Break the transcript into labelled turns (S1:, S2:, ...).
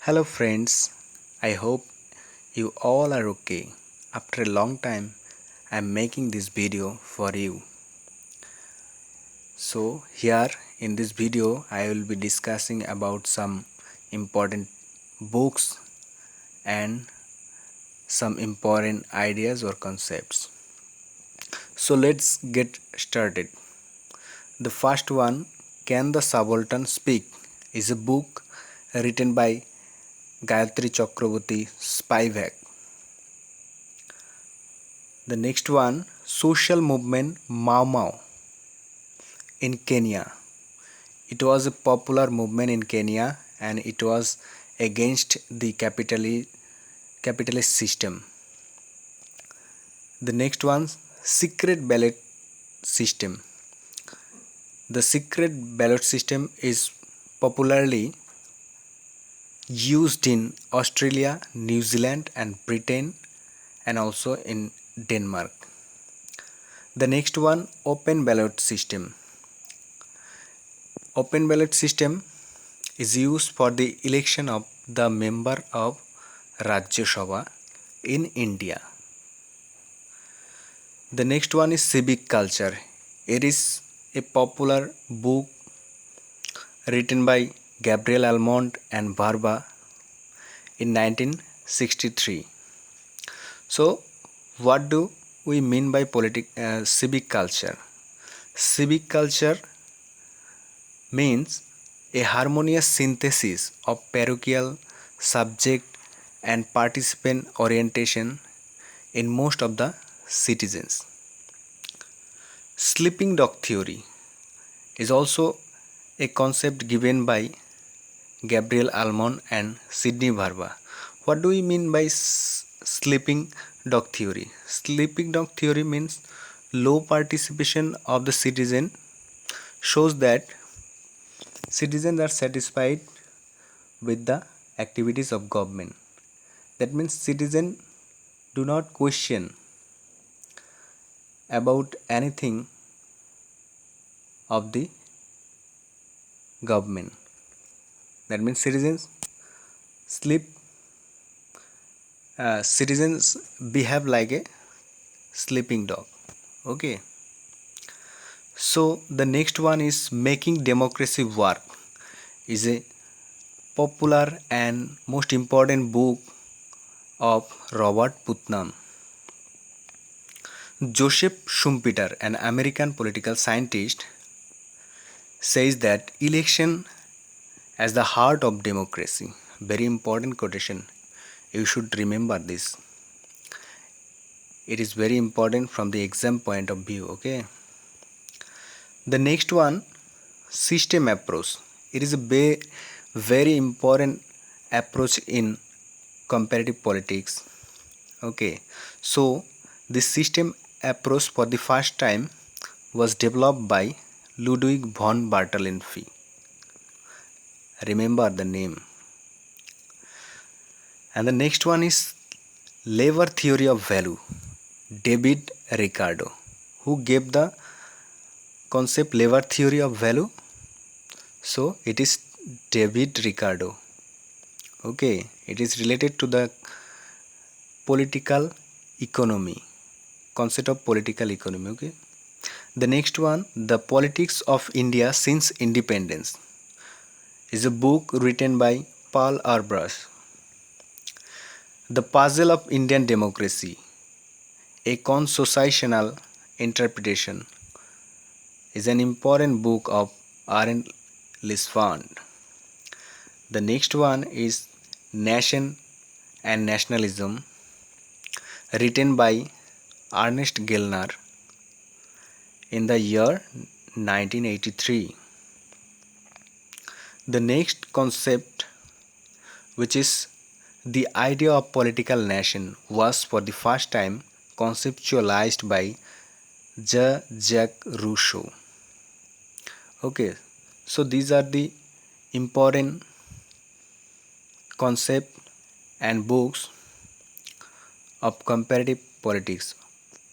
S1: Hello friends, I hope you all are okay. After a long time, I am making this video for you. So here in this video, I will be discussing about some important books and some important ideas or concepts. So let's get started. The first one, Can the Subaltern Speak, is a book written by Gayatri Chakraborty Spivak. The next one, Social Movement Mau Mau in Kenya. It was a popular movement in Kenya and it was against the capitalist system. The next one, Secret Ballot System. The secret ballot system is popularly used in Australia, New Zealand and Britain and also in Denmark. The next one, Open Ballot System. Open ballot system is used for the election of the member of Rajya Sabha in India. The next one is Civic Culture. It is a popular book written by Gabriel Almond and Barba in 1963. So, what do we mean by civic culture? Civic culture means a harmonious synthesis of parochial, subject and participant orientation in most of the citizens. Sleeping dog theory is also a concept given by Gabriel Almond and Sidney Barba. What do we mean by sleeping dog theory? Sleeping dog theory means low participation of the citizen shows that citizens are satisfied with the activities of government. That means citizens do not question about anything of the government. That means citizens behave like a sleeping dog. Okay. So the next one is Making Democracy Work, is a popular and most important book of Robert Putnam. Joseph Schumpeter, an American political scientist, says that election as the heart of democracy. Very important quotation. You should remember this. It is very important from the exam point of view. Okay. The next one, system approach. It is a very important approach in comparative politics. Okay. So this system approach for the first time was developed by Ludwig von Bartholempy. Remember the name. And the next one is Lever Theory of Value, David Ricardo. Who gave the concept Lever Theory of Value? So it is David Ricardo. Okay, it is related to the political economy, concept of political economy. Okay. The next one, The Politics of India Since Independence, is a book written by Paul Arbus. The Puzzle of Indian Democracy, a consociational interpretation, is an important book of R.N. Lisfand. The next one is Nation and Nationalism, written by Ernest Gellner in the year 1983. The next concept, which is the idea of political nation, was for the first time conceptualized by Jacques Rousseau. Okay, so these are the important concept and books of comparative politics